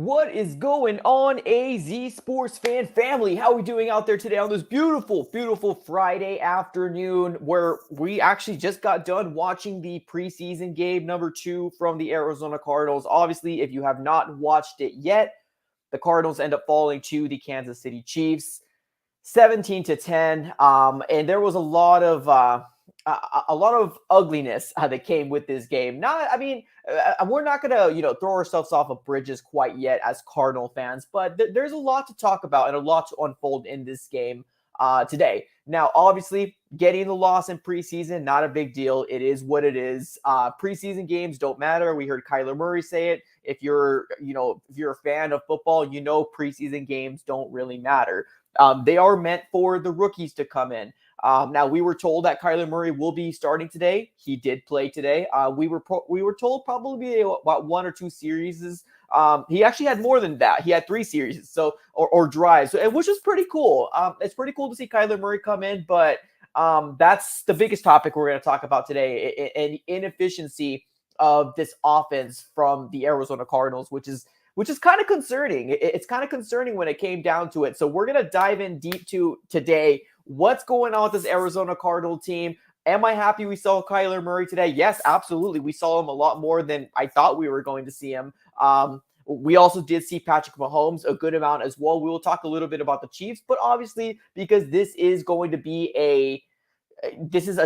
What is going on, AZ Sports fan family? How are we doing out there today on this beautiful, beautiful Friday afternoon where we actually just got done watching the preseason game number 2 from the Arizona Cardinals? Obviously, if you have not watched it yet, the Cardinals end up falling to the Kansas City Chiefs 17-10. And there was a lot of ugliness that came with this game. We're not gonna throw ourselves off of bridges quite yet as Cardinal fans, but there's a lot to talk about and a lot to unfold in this game today. Now, obviously, getting the loss in preseason, not a big deal. It is what it is. Preseason games don't matter. We heard Kyler Murray say it. If you're a fan of football, preseason games don't really matter. They are meant for the rookies to come in. Now, we were told that Kyler Murray will be starting today. He did play today. We were told probably about 1 or 2 series. He actually had more than that. He had 3 series, or drives, which is pretty cool. It's pretty cool to see Kyler Murray come in, but that's the biggest topic we're going to talk about today, and inefficiency of this offense from the Arizona Cardinals, which is kind of concerning. It's kind of concerning when it came down to it. So we're going to dive in deep to today. What's going on with this Arizona Cardinal team? Am I happy we saw Kyler Murray today? Yes, absolutely. We saw him a lot more than I thought we were going to see him. We also did see Patrick Mahomes a good amount as well. We will talk a little bit about the Chiefs, but obviously because this is going to be a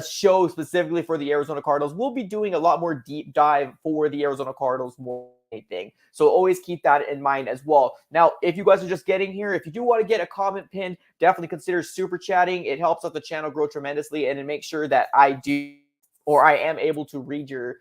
show specifically for the Arizona Cardinals, we'll be doing a lot more deep dive for the Arizona Cardinals more than anything. So always keep that in mind as well. Now, if you guys are just getting here, if you do want to get a comment pinned, definitely consider super chatting. It helps out the channel grow tremendously, and it makes sure that I am able to read your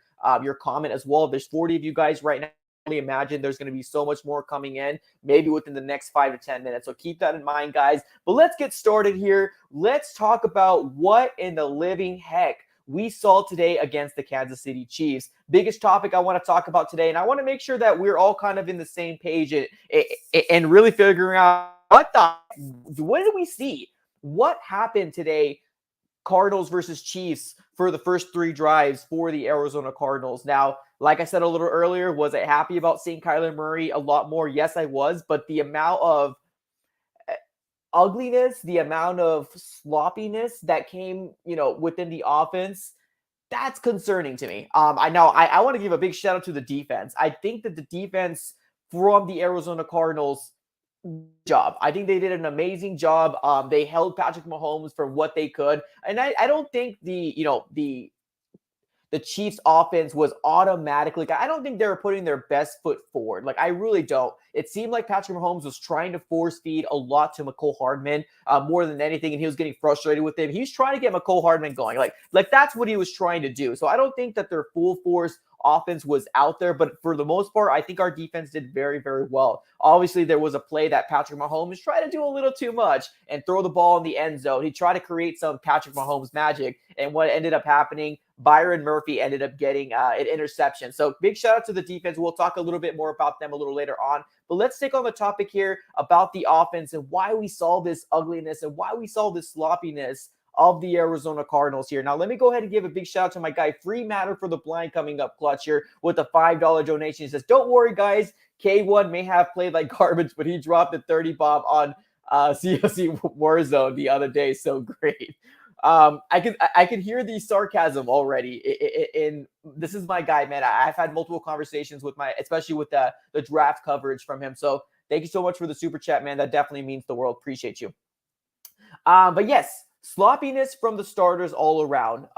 comment as well. There's 40 of you guys right now. I imagine there's going to be so much more coming in, maybe within the next 5 to 10 minutes. So keep that in mind, guys. But let's get started here. Let's talk about what in the living heck we saw today against the Kansas City Chiefs. Biggest topic I want to talk about today, and I want to make sure that we're all kind of in the same page and really figuring out what did we see? What happened today? Cardinals versus Chiefs for the first 3 drives for the Arizona Cardinals. Now, like I said a little earlier, was I happy about seeing Kyler Murray a lot more? Yes, I was. But the amount of ugliness, the amount of sloppiness that came, within the offense, that's concerning to me. I want to give a big shout out to the defense. I think that the defense from the Arizona Cardinals job. I think they did an amazing job. They held Patrick Mahomes for what they could. And I don't think the Chiefs offense was automatically, I don't think they were putting their best foot forward. Like, I really don't. It seemed like Patrick Mahomes was trying to force feed a lot to McCole Hardman more than anything, and he was getting frustrated with him. He was trying to get McCole Hardman going. Like that's what he was trying to do. So I don't think that their full force offense was out there, but for the most part, I think our defense did very, very well. Obviously, there was a play that Patrick Mahomes tried to do a little too much and throw the ball in the end zone. He tried to create some Patrick Mahomes magic, and what ended up happening, Byron Murphy ended up getting an interception. So big shout out to the defense. We'll talk a little bit more about them a little later on. But let's stick on the topic here about the offense and why we saw this ugliness and why we saw this sloppiness of the Arizona Cardinals here. Now, let me go ahead and give a big shout out to my guy, Free Matter for the Blind, coming up clutch here with a $5 donation. He says, don't worry, guys. K1 may have played like garbage, but he dropped a 30 bomb on CFC Warzone the other day. So great. I can hear the sarcasm already. And this is my guy, man. I've had multiple conversations with especially with the draft coverage from him. So thank you so much for the super chat, man. That definitely means the world. Appreciate you. But yes, sloppiness from the starters all around.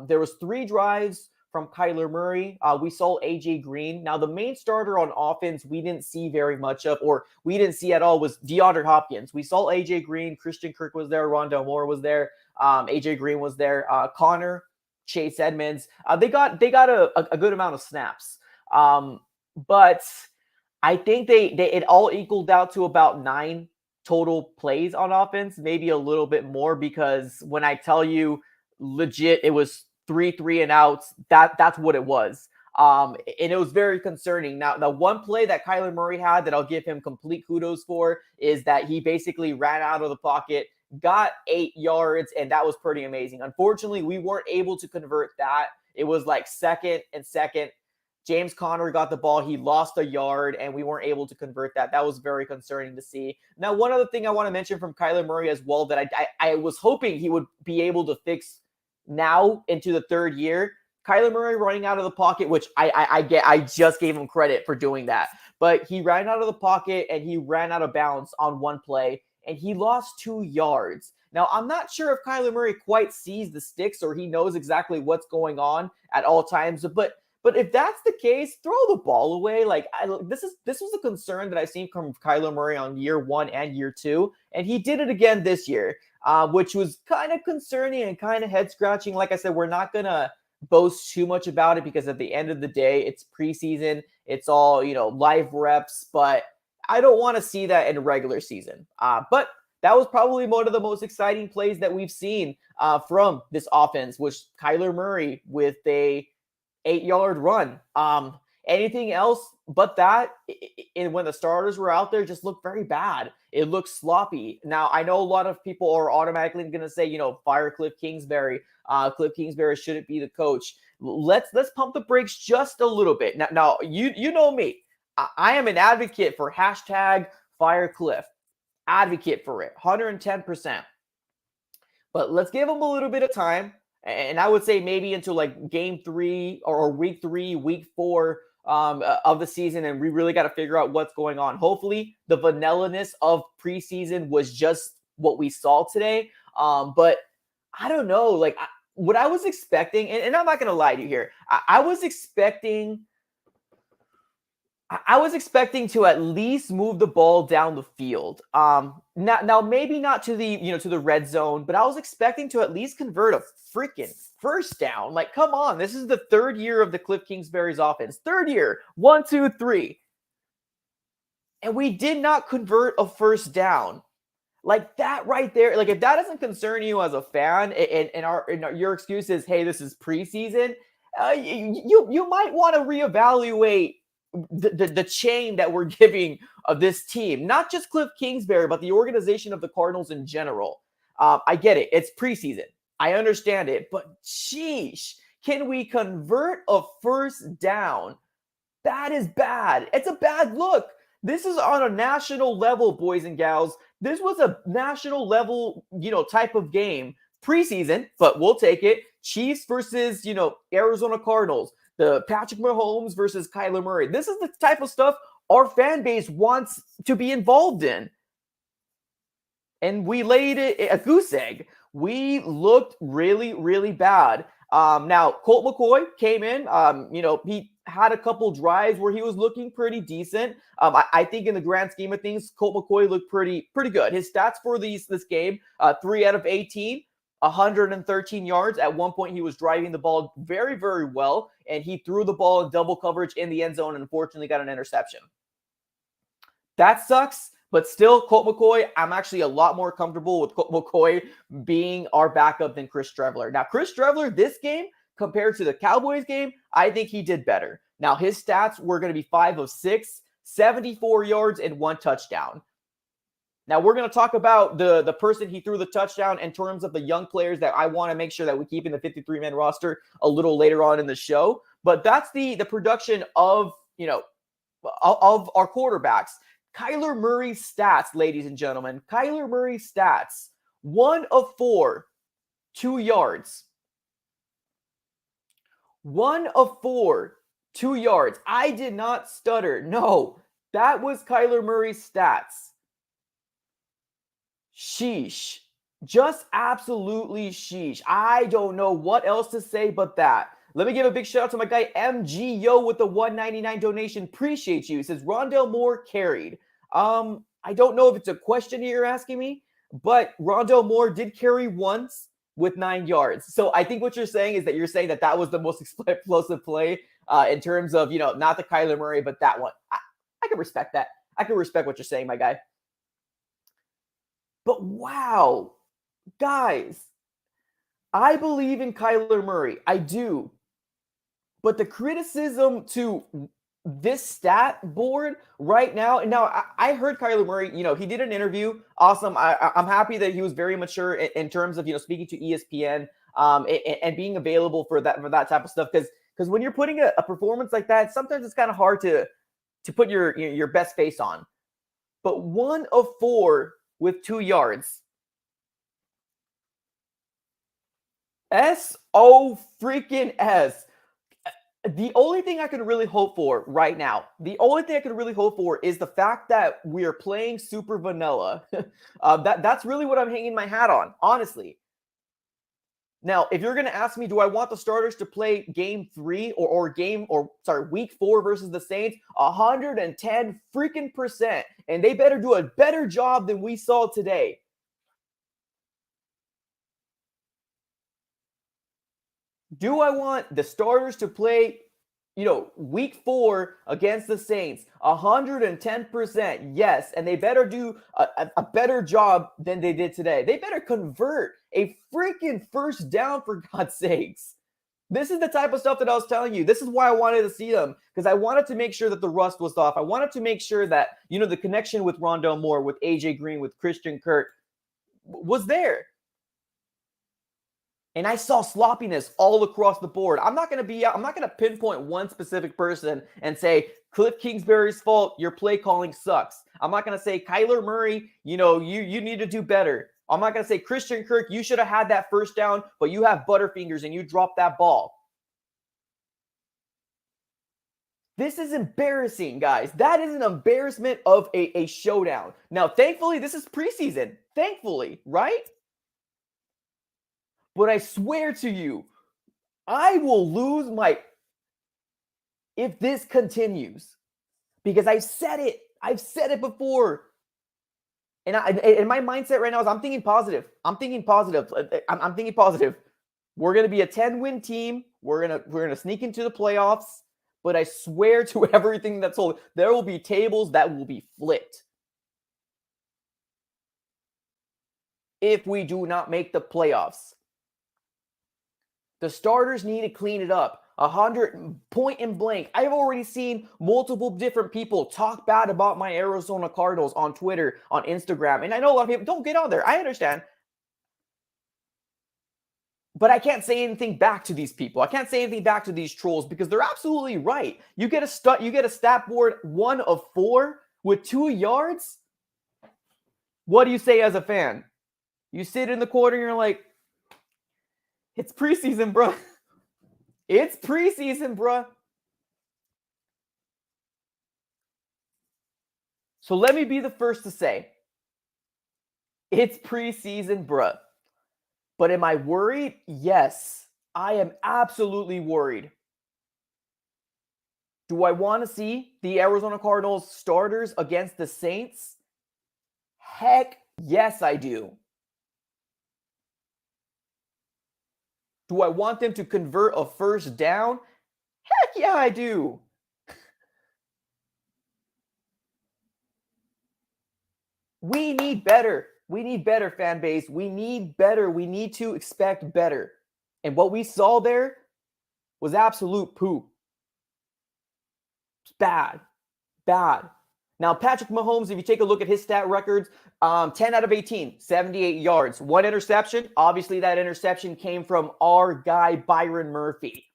There was 3 drives from Kyler Murray. We saw AJ Green. Now, the main starter on offense we didn't see very much of, or we didn't see at all, was DeAndre Hopkins. We saw AJ Green, Christian Kirk was there, Rondell Moore was there, AJ Green was there, Connor, Chase Edmonds. They got a good amount of snaps. But I think it all equaled out to about 9 total plays on offense, maybe a little bit more, because when I tell you legit, it was 3 and outs. That's what it was. And it was very concerning. Now, the one play that Kyler Murray had that I'll give him complete kudos for is that he basically ran out of the pocket, got 8 yards, and that was pretty amazing. Unfortunately, we weren't able to convert that. It was like second James Conner got the ball. He lost a yard, and we weren't able to convert that. That was very concerning to see. Now, one other thing I want to mention from Kyler Murray as well that I was hoping he would be able to fix now into the third year. Kyler Murray running out of the pocket, which I just gave him credit for doing that. But he ran out of the pocket, and he ran out of bounds on one play, and he lost 2 yards. Now, I'm not sure if Kyler Murray quite sees the sticks or he knows exactly what's going on at all times, but if that's the case, throw the ball away. Like this was a concern that I've seen from Kyler Murray on year 1 and year 2, and he did it again this year, which was kind of concerning and kind of head scratching. Like I said, we're not gonna boast too much about it because at the end of the day, it's preseason. It's all live reps, but I don't want to see that in a regular season. But that was probably one of the most exciting plays that we've seen from this offense, was Kyler Murray with a 8-yard run. Anything else but that, and when the starters were out there, just looked very bad. It looked sloppy. Now, I know a lot of people are automatically going to say, fire Cliff Kingsbury. Cliff Kingsbury shouldn't be the coach. Let's pump the brakes just a little bit. Now you know me. I am an advocate for hashtag fire Cliff. Advocate for it, 110%. But let's give him a little bit of time. And I would say maybe until like game 3 or week 3, week 4 of the season. And we really got to figure out what's going on. Hopefully the vanilla-ness of preseason was just what we saw today. But I don't know, like what I was expecting, and I'm not going to lie to you here. I was expecting to at least move the ball down the field. Now maybe not to the to the red zone, but I was expecting to at least convert a freaking first down. Like, come on, this is the third year of the Cliff Kingsbury's offense. Third year, 1, 2, 3, and we did not convert a first down. Like that right there. Like if that doesn't concern you as a fan, and your excuse is, hey, this is preseason, you might want to reevaluate the chain that we're giving of this team, not just Cliff Kingsbury, but the organization of the Cardinals in general. I get it. It's preseason. I understand it, but sheesh, can we convert a first down? That is bad. It's a bad look. This is on a national level, boys and gals. This was a national level, type of game. Preseason, but we'll take it. Chiefs versus, Arizona Cardinals. The Patrick Mahomes versus Kyler Murray. This is the type of stuff our fan base wants to be involved in. And we laid it a goose egg. We looked really, really bad. Now, Colt McCoy came in. He had a couple drives where he was looking pretty decent. I think in the grand scheme of things, Colt McCoy looked pretty good. His stats for this game, 3 out of 18. 113 yards. At one point, he was driving the ball very, very well, and he threw the ball in double coverage in the end zone and unfortunately got an interception. That sucks, but still, Colt McCoy, I'm actually a lot more comfortable with Colt McCoy being our backup than Chris Streveler. Now, Chris Streveler, this game, compared to the Cowboys game, I think he did better. Now, his stats were going to be 5 of 6, 74 yards, and 1 touchdown. Now, we're going to talk about the person he threw the touchdown in terms of the young players that I want to make sure that we keep in the 53-man roster a little later on in the show. But that's the production of our quarterbacks. Kyler Murray's stats, ladies and gentlemen. Kyler Murray's stats. 1 of 4, 2 yards. 1 of 4, 2 yards. I did not stutter. No, that was Kyler Murray's stats. Sheesh. Just absolutely sheesh. I don't know what else to say but that. Let me give a big shout out to my guy MGO with the $1.99 donation. Appreciate you. It says Rondale Moore carried. I don't know if it's a question you're asking me, but Rondale Moore did carry once with 9 yards. So I think what you're saying is that you're saying that was the most explosive play in terms of, not the Kyler Murray, but that one. I can respect that. I can respect what you're saying, my guy. But wow, guys, I believe in Kyler Murray. I do. But the criticism to this stat board right now, and now I heard Kyler Murray, he did an interview. Awesome. I'm happy that he was very mature in terms of, speaking to ESPN and being available for that type of stuff. Because Because when you're putting a performance like that, sometimes it's kind of hard to put your best face on. But 1 of 4 with 2 yards. S-O freaking S. The only thing I could really hope for right now, is the fact that we are playing super vanilla. That's really what I'm hanging my hat on, honestly. Now, if you're going to ask me, do I want the starters to play game 3 week 4 versus the Saints? 110 freaking percent. And they better do a better job than we saw today. Do I want the starters to play, week 4 against the Saints? 110%. Yes. And they better do a better job than they did today. They better convert a freaking first down, for God's sakes. This is the type of stuff that I was telling you. This is why I wanted to see them, because I wanted to make sure that the rust was off. I wanted to make sure that, the connection with Rondale Moore, with AJ Green, with Christian Kirk was there. And I saw sloppiness all across the board. I'm not going to pinpoint one specific person and say, Cliff Kingsbury's fault, your play calling sucks. I'm not going to say, Kyler Murray, you need to do better. I'm not going to say, Christian Kirk, you should have had that first down, but you have butterfingers and you dropped that ball. This is embarrassing, guys. That is an embarrassment of a showdown. Now, thankfully, this is preseason. Thankfully, right? But I swear to you, I will lose if this continues. Because I've said it before. And my mindset right now is I'm thinking positive. I'm thinking positive. We're going to be a 10-win team. We're going to sneak into the playoffs. But I swear to everything that's told, there will be tables that will be flipped if we do not make the playoffs. The starters need to clean it up. 100 point and blank. I've already seen multiple different people talk bad about my Arizona Cardinals on Twitter, on Instagram. And I know a lot of people don't get on there. I understand. But I can't say anything back to these people. I can't say anything back to these trolls because they're absolutely right. You get a stat board 1 of 4 with 2 yards. What do you say as a fan? You sit in the corner and you're like, it's preseason, bro. It's preseason, bro. So let me be the first to say, it's preseason, bro. But am I worried? Yes, I am absolutely worried. Do I want to see the Arizona Cardinals starters against the Saints? Heck yes, I do. Do I want them to convert a first down? Heck yeah, I do. We need better. We need better, fan base. We need better. We need to expect better. And what we saw there was absolute poop. It's bad. Bad. Now, Patrick Mahomes, if you take a look at his stat records, 10 out of 18, 78 yards. 1 interception. Obviously, that interception came from our guy, Byron Murphy.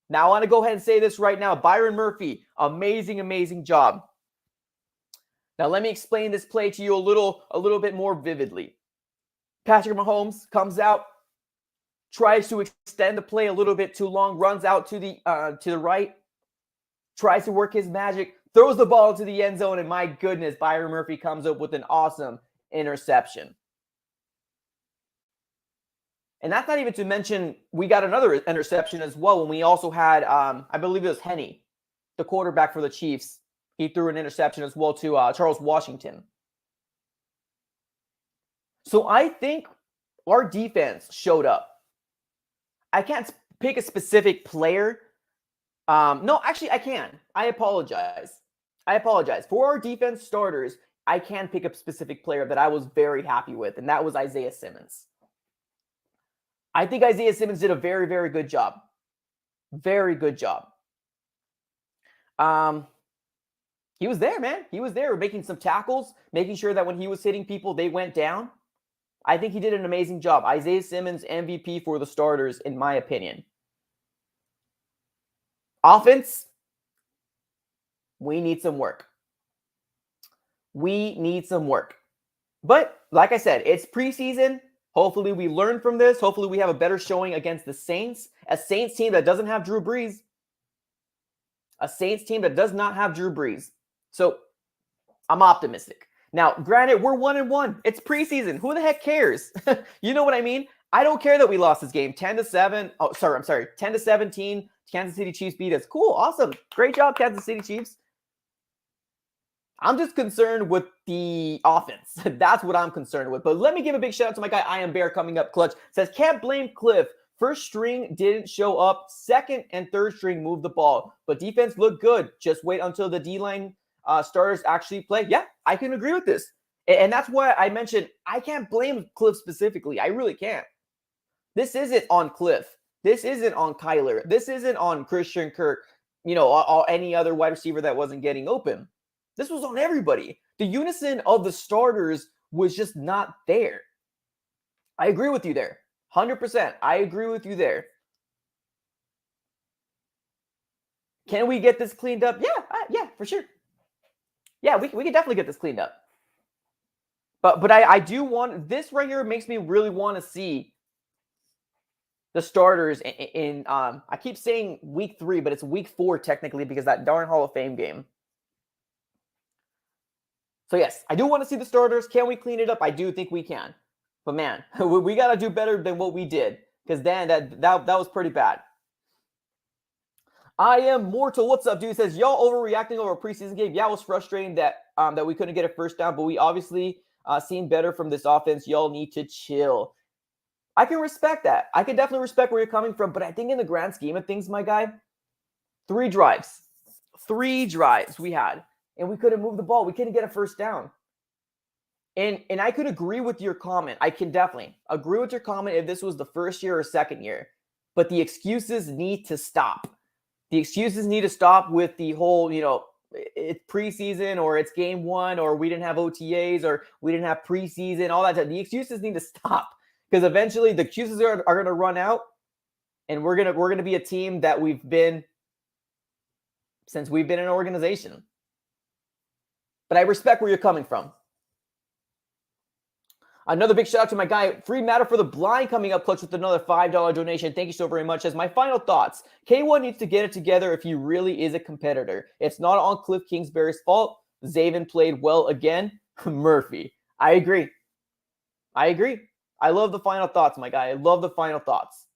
Now, I want to go ahead and say this right now. Byron Murphy, amazing, amazing job. Now, let me explain this play to you a little bit more vividly. Patrick Mahomes comes out, tries to extend the play a little bit too long, runs out to the right, tries to work his magic, throws the ball into the end zone, and my goodness, Byron Murphy comes up with an awesome interception. And that's not even to mention we got another interception as well when we also had, I believe it was Henne, the quarterback for the Chiefs. He threw an interception as well to Charles Washington. So I think our defense showed up. I can't pick a specific player. No, actually, I can. I apologize. For our defense starters, I can pick a specific player that I was very happy with, and that was Isaiah Simmons. I think Isaiah Simmons did a very, very good job. Very good job. He was there, man. He was there making some tackles, making sure that when he was hitting people, they went down. I think he did an amazing job. Isaiah Simmons, MVP for the starters, in my opinion. Offense, we need some work. We need some work. But like I said, it's preseason. Hopefully we learn from this. Hopefully we have a better showing against the Saints. A Saints team that doesn't have Drew Brees. A Saints team that does not have Drew Brees. So I'm optimistic. Now, granted, we're 1-1. It's preseason. Who the heck cares? You know what I mean? I don't care that we lost this game 10-7. Oh, sorry, I'm sorry. 10-17. Kansas City Chiefs beat us. Cool, awesome. Great job, Kansas City Chiefs. I'm just concerned with the offense. That's what I'm concerned with. But let me give a big shout out to my guy, I Am Bear, coming up clutch. Says, can't blame Cliff. First string didn't show up. Second and third string moved the ball. But defense looked good. Just wait until the D-line starters actually play. Yeah, I can agree with this. And that's why I mentioned I can't blame Cliff specifically. I really can't. This isn't on Cliff. This isn't on Kyler. This isn't on Christian Kirk, or any other wide receiver that wasn't getting open. This was on everybody. The unison of the starters was just not there. I agree with you there. 100%. I agree with you there. Can we get this cleaned up? Yeah, for sure. Yeah, we can definitely get this cleaned up. But I do want, this right here makes me really want to see the starters in I keep saying week 3, but it's week 4 technically because that darn Hall of Fame game. So yes, I do want to see the starters. Can we clean it up? I do think we can. But man, we got to do better than what we did, because then that was pretty bad. I Am Mortal. What's up, dude? Says, y'all overreacting over a preseason game. Yeah, it was frustrating that we couldn't get a first down, but we obviously seen better from this offense. Y'all need to chill. I can respect that. I can definitely respect where you're coming from, but I think in the grand scheme of things, my guy, 3 drives we had. And we couldn't move the ball. We couldn't get a first down. And I could agree with your comment. I can definitely agree with your comment if this was the first year or second year. But the excuses need to stop. The excuses need to stop with the whole, it's preseason, or it's game 1, or we didn't have OTAs, or we didn't have preseason, all that. The excuses need to stop, because eventually the excuses are going to run out, and we're going to be a team that we've been since we've been an organization. But I respect where you're coming from. Another big shout out to my guy, Free Matter for the Blind, coming up clutch with another $5 donation. Thank you so very much. As my final thoughts, K1 needs to get it together if he really is a competitor. It's not on Cliff Kingsbury's fault. Zaven played well again. Murphy. I agree. I love the final thoughts, my guy. I love the final thoughts.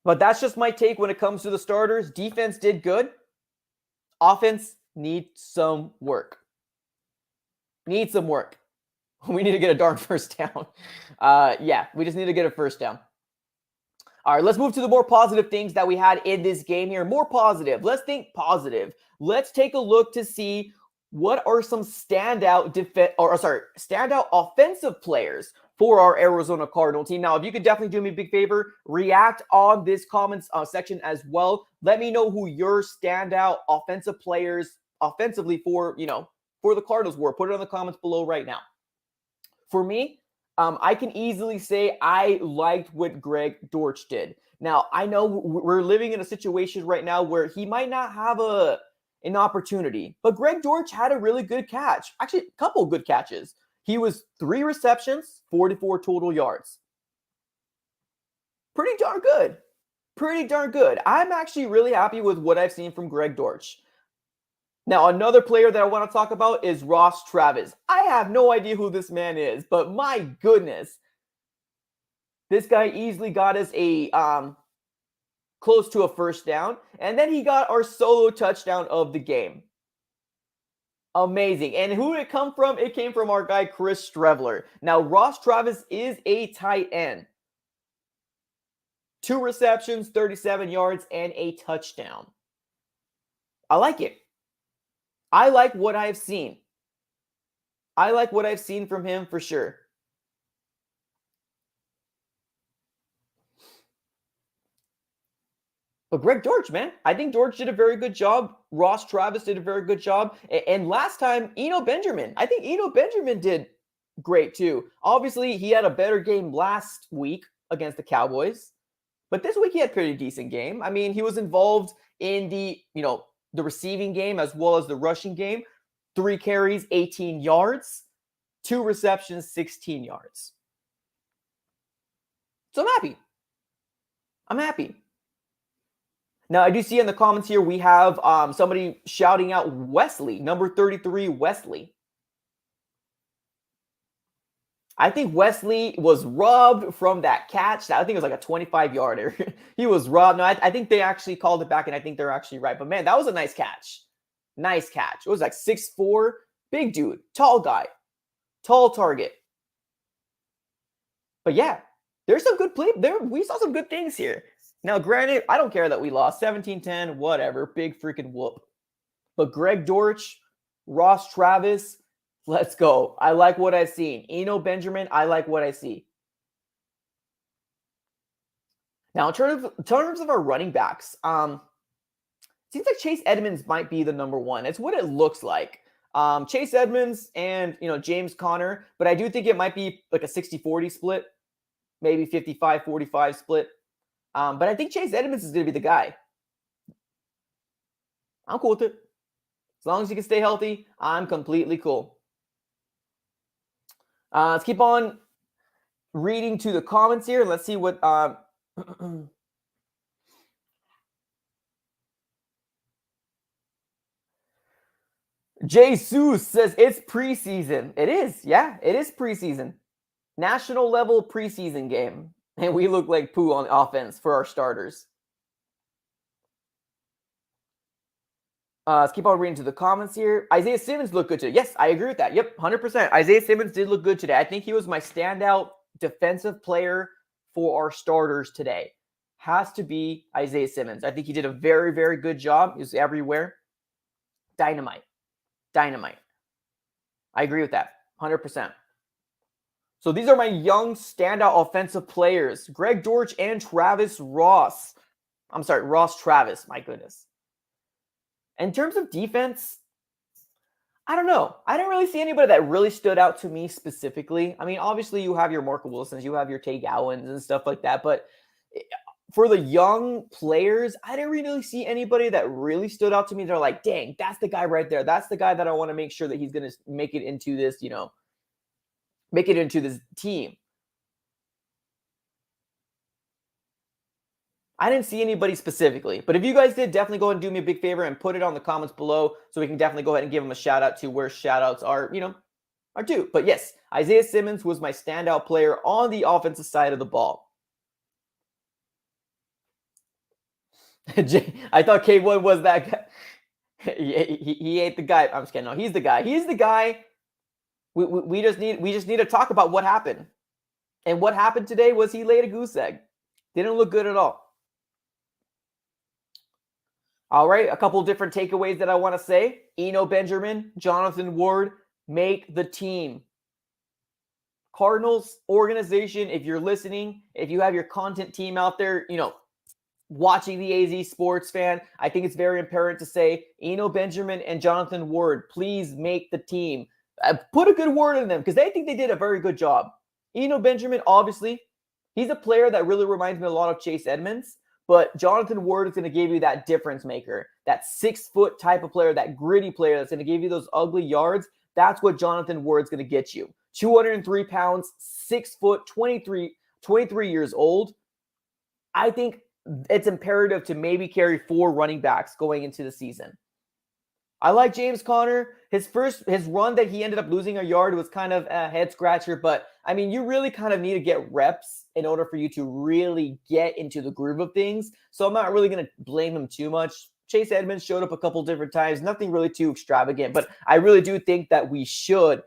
But that's just my take when it comes to the starters. Defense did good. Offense needs some work. We need to get a darn first down. We just need to get a first down. All right, let's move to the more positive things that we had in this game here. More positive. Let's think positive. Let's take a look to see what are some standout offensive players for our Arizona Cardinal team. Now, if you could definitely do me a big favor, react on this comments section as well. Let me know who your standout offensive players offensively for the Cardinals were. Put it in the comments below right now. For me, I can easily say I liked what Greg Dortch did. Now, I know we're living in a situation right now where he might not have an opportunity, but Greg Dortch had a really good catch. Actually, a couple good catches. He was 3 receptions, 44 total yards. Pretty darn good. I'm actually really happy with what I've seen from Greg Dortch. Now, another player that I want to talk about is Ross Travis. I have no idea who this man is, but my goodness, this guy easily got us a close to a first down, and then he got our solo touchdown of the game. Amazing. And who did it come from? It came from our guy, Chris Streveler. Now, Ross Travis is a tight end. 2 receptions, 37 yards, and a touchdown. I like it. I like what I've seen. I like what I've seen from him for sure. But Greg Dortch, man, I think Dortch did a very good job. Ross Travis did a very good job. And last time, Eno Benjamin. I think Eno Benjamin did great too. Obviously, he had a better game last week against the Cowboys. But this week he had a pretty decent game. I mean, he was involved in the receiving game as well as the rushing game. 3 carries, 18 yards, 2 receptions, 16 yards. So I'm happy. I'm happy. Now, I do see in the comments here we have somebody shouting out Wesley, number 33, Wesley. I think Wesley was robbed from that catch. I think it was like a 25-yarder. He was robbed. No, I think they actually called it back, and I think they're actually right. But, man, that was a nice catch. Nice catch. It was like 6'4", big dude, tall guy, tall target. But, yeah, there's some good play. We saw some good things here. Now, granted, I don't care that we lost 17-10, whatever, big freaking whoop. But Greg Dortch, Ross Travis, let's go. I like what I've seen. Eno Benjamin, I like what I see. Now, in terms of our running backs, seems like Chase Edmonds might be the number one. It's what it looks like. Chase Edmonds and, James Conner, but I do think it might be like a 60-40 split, maybe 55-45 split. But I think Chase Edmonds is going to be the guy. I'm cool with it. As long as he can stay healthy, I'm completely cool. Let's keep on reading to the comments here. Let's see what Jesus says it's preseason. It is. Yeah, it is preseason. National level preseason game. And we look like poo on offense for our starters. Let's keep on reading to the comments here. Isaiah Simmons looked good today. Yes, I agree with that. Yep, 100%. Isaiah Simmons did look good today. I think he was my standout defensive player for our starters today. Has to be Isaiah Simmons. I think he did a very, very good job. He was everywhere. Dynamite. I agree with that. 100%. So these are my young standout offensive players. Greg Dortch and Ross Travis. My goodness. In terms of defense, I don't know. I didn't really see anybody that really stood out to me specifically. I mean, obviously you have your Marco Wilsons, you have your Tay Gowans and stuff like that. But for the young players, I didn't really see anybody that really stood out to me. They're like, dang, that's the guy right there. That's the guy that I want to make sure that he's going to make it into this, make it into this team. I didn't see anybody specifically, but if you guys did, definitely go ahead and do me a big favor and put it on the comments below so we can definitely go ahead and give them a shout out to where shout outs are due. But yes, Isaiah Simmons was my standout player on the offensive side of the ball. I thought K1 was that guy. He ain't the guy. I'm just kidding. No, he's the guy. He's the guy. We just need to talk about what happened. And what happened today was he laid a goose egg. Didn't look good at all. All right, a couple different takeaways that I want to say. Eno Benjamin, Jonathan Ward, make the team. Cardinals organization, if you're listening, if you have your content team out there, watching the AZ Sports Fan, I think it's very imperative to say Eno Benjamin and Jonathan Ward, please make the team. Put a good word in them because they think they did a very good job. Eno Benjamin, obviously, he's a player that really reminds me a lot of Chase Edmonds. But Jonathan Ward is going to give you that difference maker, that 6-foot type of player, that gritty player that's going to give you those ugly yards. That's what Jonathan Ward's going to get you. 203 pounds, 6 foot, 23 years old. I think it's imperative to maybe carry 4 running backs going into the season. I like James Conner. His run that he ended up losing a yard was kind of a head scratcher, but I mean, you really kind of need to get reps in order for you to really get into the groove of things. So I'm not really going to blame him too much. Chase Edmonds showed up a couple different times, nothing really too extravagant, but I really do think that we should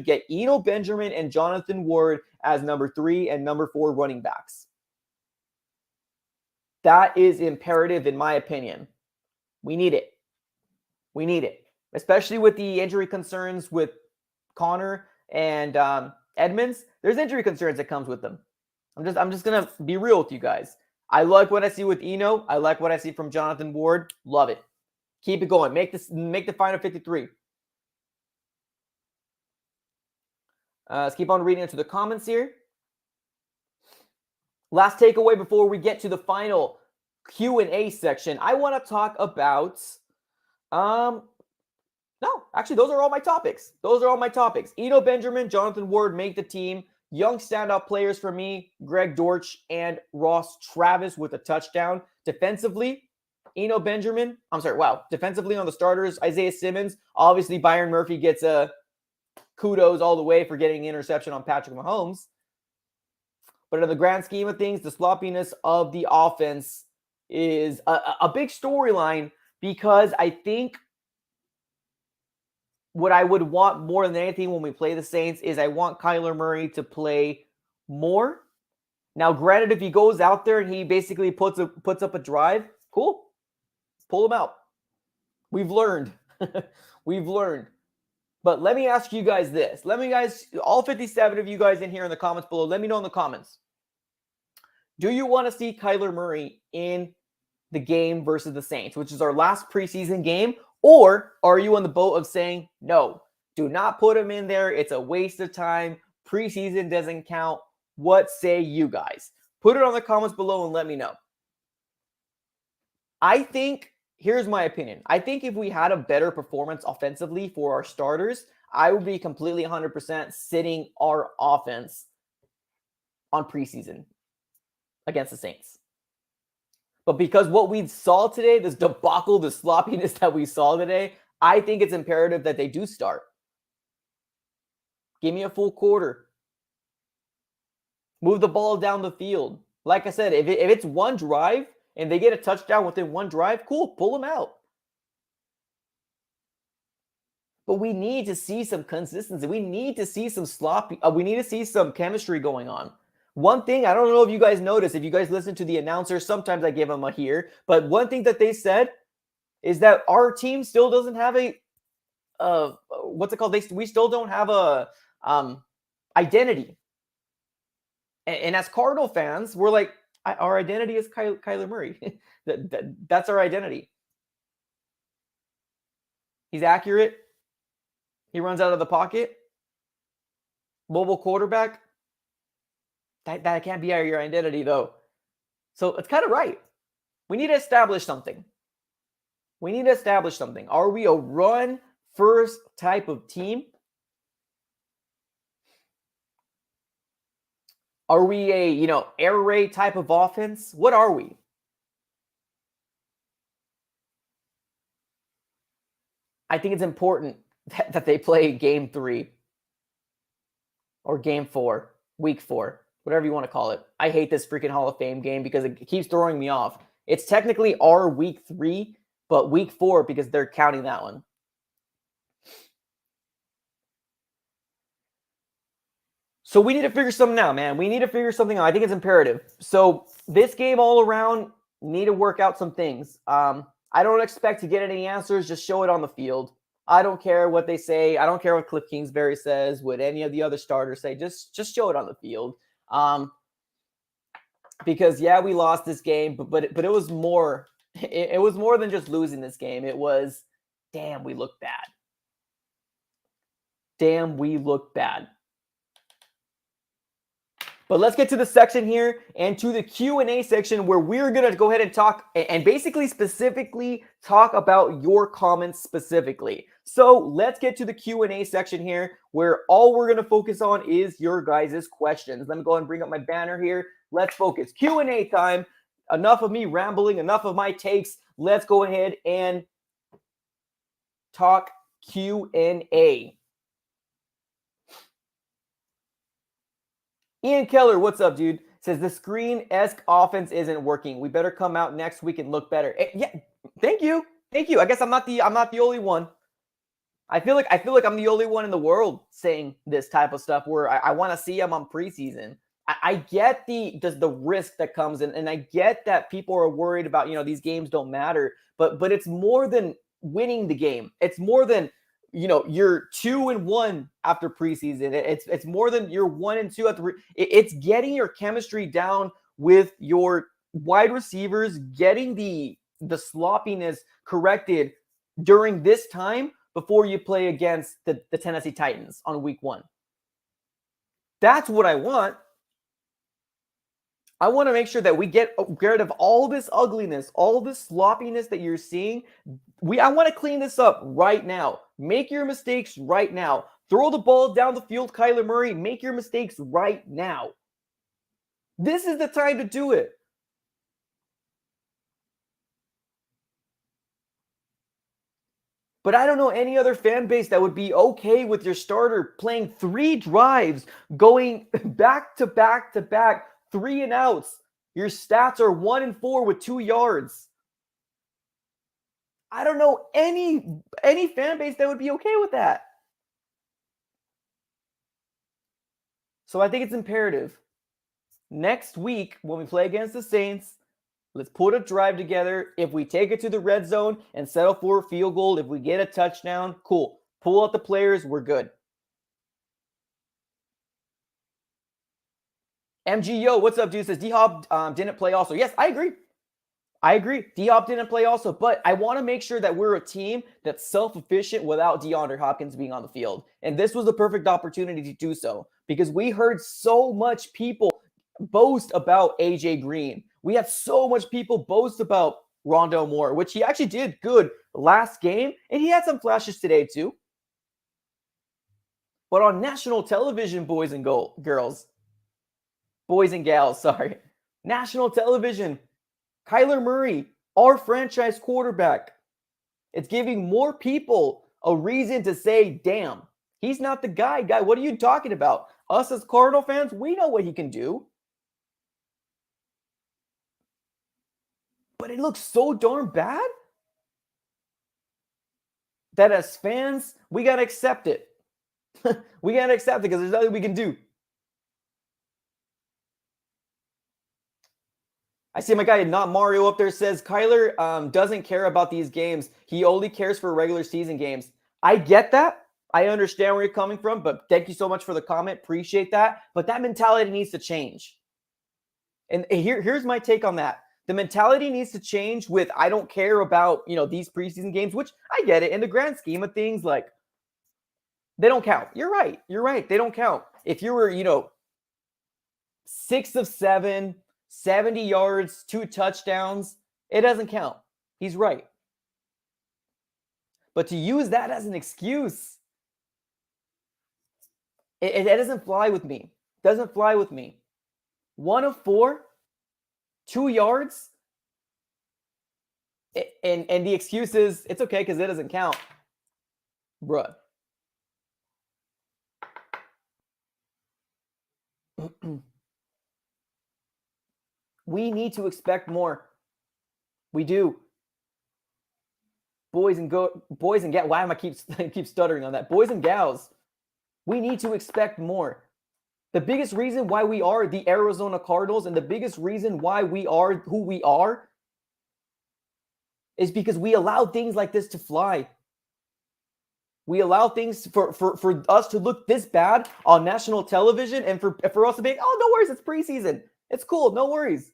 get Eno Benjamin and Jonathan Ward as number 3 and number 4 running backs. That is imperative in my opinion. We need it. Especially with the injury concerns with Conner and Edmonds. There's injury concerns that comes with them. I'm just gonna be real with you guys. I like what I see with Eno. I like what I see from Jonathan Ward. Love it. Keep it going. Make the final 53. Let's keep on reading into the comments here. Last takeaway before we get to the final Q&A section. I want to talk about no, actually, those are all my topics. Eno Benjamin, Jonathan Ward make the team. Young standout players for me, Greg Dortch and Ross Travis with a touchdown. Defensively, defensively on the starters, Isaiah Simmons. Obviously, Byron Murphy gets a kudos all the way for getting an interception on Patrick Mahomes. But in the grand scheme of things, the sloppiness of the offense is a big storyline, because I think what I would want more than anything when we play the Saints is I want Kyler Murray to play more. Now, granted, if he goes out there and he basically puts up a drive, cool. Pull him out. We've learned. We've learned. But let me ask you guys this. All 57 of you guys in here in the comments below, let me know in the comments. Do you want to see Kyler Murray in the game versus the Saints, which is our last preseason game? Or are you on the boat of saying, no, do not put him in there. It's a waste of time. Preseason doesn't count. What say you guys? Put it on the comments below and let me know. Here's my opinion. I think if we had a better performance offensively for our starters, I would be completely 100% sitting our offense on preseason against the Saints. But because what we saw today, this debacle, the sloppiness that we saw today, I think it's imperative that they do start. Give me a full quarter. Move the ball down the field. Like I said, if it's one drive and they get a touchdown within one drive, cool, pull them out. But we need to see some consistency. We need to see some we need to see some chemistry going on. One thing, I don't know if you guys noticed, if you guys listen to the announcers, sometimes I give them a hear, but one thing that they said is that our team still doesn't have a, what's it called? We still don't have a identity. And as Cardinal fans, we're like, our identity is Kyler Murray. That's our identity. He's accurate. He runs out of the pocket. Mobile quarterback. That can't be your identity, though. So it's kind of right. We need to establish something. Are we a run-first type of team? Are we a, air raid type of offense? What are we? I think it's important that they play game 3 or game 4, week 4. Whatever you want to call it. I hate this freaking Hall of Fame game because it keeps throwing me off. It's technically our week 3, but week 4 because they're counting that one. So we need to figure something out, man. We need to figure something out. I think it's imperative. So this game all around, need to work out some things. I don't expect to get any answers. Just show it on the field. I don't care what they say. I don't care what Cliff Kingsbury says, what any of the other starters say. Just show it on the field. Because yeah, we lost this game, but it was more. It was more than just losing this game. It was, damn, we look bad. But let's get to the section here and to the Q&A section where we're going to go ahead and talk and basically specifically talk about your comments specifically. So let's get to the Q&A section here where all we're going to focus on is your guys' questions. Let me go ahead and bring up my banner here. Let's focus. Q&A time. Enough of me rambling, enough of my takes. Let's go ahead and talk Q&A. Ian Keller, what's up, dude? Says the screen-esque offense isn't working. We better come out next week and look better. Yeah, thank you. I guess I'm not the only one. I feel like I'm the only one in the world saying this type of stuff where I want to see him on preseason. I get the risk that comes in, and I get that people are worried about, these games don't matter, but it's more than winning the game. It's more than, you're 2-1 after preseason. It's more than you're 1-2 after. It's getting your chemistry down with your wide receivers, getting the sloppiness corrected during this time before you play against the Tennessee Titans on week 1. That's what I want. I want to make sure that we get rid of all this ugliness, all this sloppiness that you're seeing. I want to clean this up right now. Make your mistakes right now. Throw the ball down the field, Kyler Murray. Make your mistakes right now. This is the time to do it. But I don't know any other fan base that would be okay with your starter playing 3 drives, going back to back to back, 3 and outs. Your stats are 1 and 4 with 2 yards. I don't know any fan base that would be okay with that. So I think it's imperative. Next week, when we play against the Saints, let's put a drive together. If we take it to the red zone and settle for a field goal, if we get a touchdown, cool. Pull out the players, we're good. MGO, what's up, dude? Says D-Hop didn't play also. Yes, I agree. D-Hop didn't play also, but I want to make sure that we're a team that's self-efficient without DeAndre Hopkins being on the field. And this was the perfect opportunity to do so because we heard so much people boast about AJ Green. We had so much people boast about Rondale Moore, which he actually did good last game, and he had some flashes today too. But on national television, boys and gals, national television, Kyler Murray, our franchise quarterback. It's giving more people a reason to say, damn, he's not the guy. What are you talking about? Us as Cardinal fans, we know what he can do. But it looks so darn bad that as fans, we got to accept it. We got to accept it because there's nothing we can do. I see my guy, Not Mario, up there says, Kyler doesn't care about these games. He only cares for regular season games. I get that. I understand where you're coming from, but thank you so much for the comment. Appreciate that. But that mentality needs to change. And here's my take on that. The mentality needs to change with, I don't care about, these preseason games, which I get it. In the grand scheme of things, like, they don't count. You're right. They don't count. If you were, 6 of 7, 70 yards, 2 touchdowns, it doesn't count. He's right. But to use that as an excuse, it doesn't fly with me. Doesn't fly with me. 1 of 4, 2 yards, and the excuse is, it's okay because it doesn't count. Bruh. We need to expect more. We do. Boys and gals. Why am I keep stuttering on that? Boys and gals, we need to expect more. The biggest reason why we are the Arizona Cardinals and the biggest reason why we are who we are is because we allow things like this to fly. We allow things for us to look this bad on national television and for us to be, oh, no worries, it's preseason. It's cool, no worries.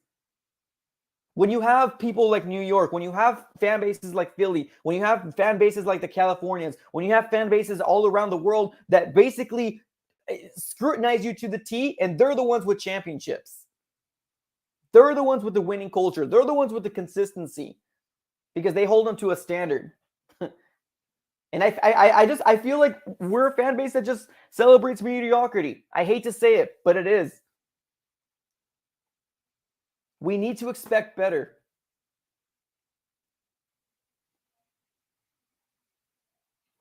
When you have people like New York, when you have fan bases like Philly, when you have fan bases like the Californians, when you have fan bases all around the world that basically scrutinize you to the T, and they're the ones with championships. They're the ones with the winning culture. They're the ones with the consistency because they hold them to a standard. And I feel like we're a fan base that just celebrates mediocrity. I hate to say it, but it is. We need to expect better.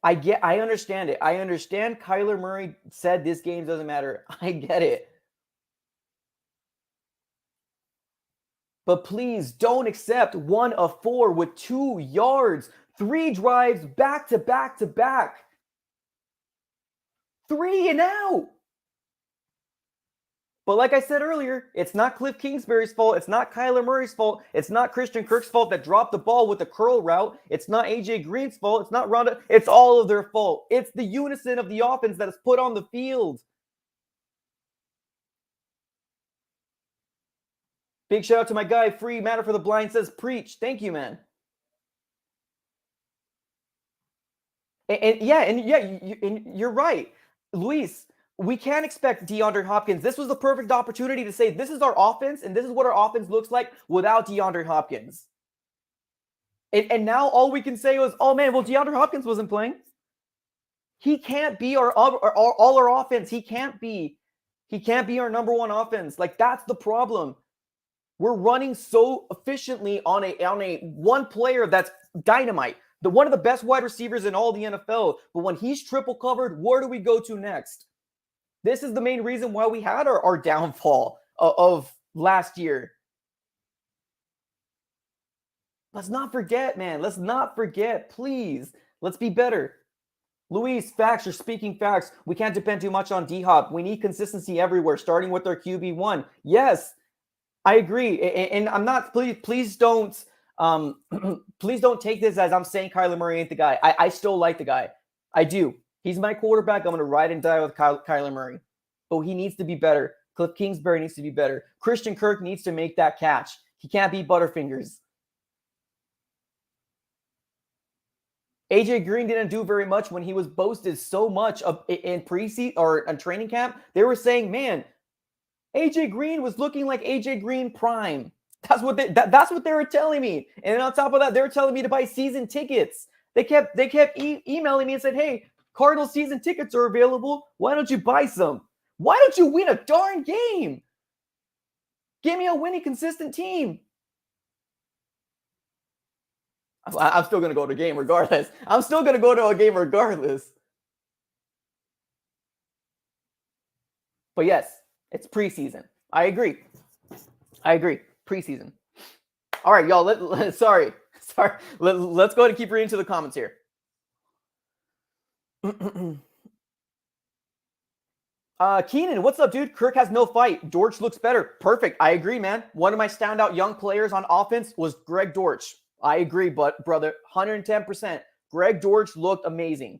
I understand it. I understand Kyler Murray said this game doesn't matter. I get it. But please don't accept 1 of 4 with 2 yards, 3 drives back to back to back. 3 and out. But like I said earlier, it's not Cliff Kingsbury's fault. It's not Kyler Murray's fault. It's not Christian Kirk's fault that dropped the ball with the curl route. It's not AJ Green's fault. It's not Rondale. It's all of their fault. It's the unison of the offense that is put on the field. Big shout out to my guy, Free Matter for the Blind says, preach. Thank you, man. And you're right. Luis, we can't expect DeAndre Hopkins. This was the perfect opportunity to say, this is our offense, and this is what our offense looks like without DeAndre Hopkins. And now all we can say was, oh man, well, DeAndre Hopkins wasn't playing. He can't be all our offense. He can't be our number one offense. Like, that's the problem. We're running so efficiently on a one player that's dynamite. One of the best wide receivers in all the NFL. But when he's triple covered, where do we go to next? This is the main reason why we had our downfall of last year. Let's not forget, man. Let's not forget, please. Let's be better. Luis, facts. You're speaking facts. We can't depend too much on D-Hop. We need consistency everywhere, starting with our QB1. Yes, I agree. And I'm not, please don't please don't take this as I'm saying Kyler Murray ain't the guy. I still like the guy. I do. He's my quarterback. I'm going to ride and die with Kyler Murray. But he needs to be better. Cliff Kingsbury needs to be better. Christian Kirk needs to make that catch. He can't be Butterfingers. AJ Green didn't do very much when he was boasted so much in preseason or in training camp. They were saying, man, AJ Green was looking like AJ Green prime. That's what they were telling me. And then on top of that, they were telling me to buy season tickets. They kept emailing me and said, hey, Cardinals season tickets are available. Why don't you buy some? Why don't you win a darn game? Give me a winning, consistent team. I'm still going to go to a game regardless. I'm still going to go to a game regardless. But yes, it's preseason. I agree. Preseason. All right, y'all. Sorry. Let's go ahead and keep reading to the comments here. Keenan, what's up, dude? Kirk has no fight. Dortch looks better. Perfect. I agree, man. One of my standout young players on offense was Greg Dortch. I agree, but brother, 110%. Greg Dortch looked amazing.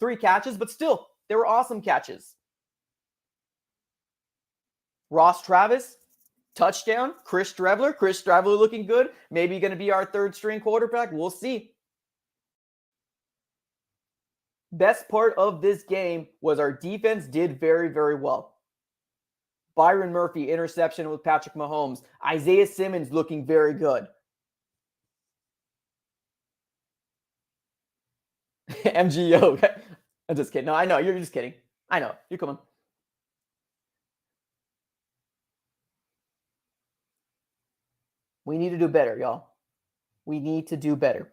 3 catches, but still, they were awesome catches. Ross Travis, touchdown. Chris Streveler looking good. Maybe going to be our third string quarterback. We'll see. Best part of this game was our defense did very, very well. Byron Murphy, interception with Patrick Mahomes. Isaiah Simmons looking very good. MGO. I'm just kidding. No, I know. You're just kidding. I know. You're coming. We need to do better, y'all. We need to do better.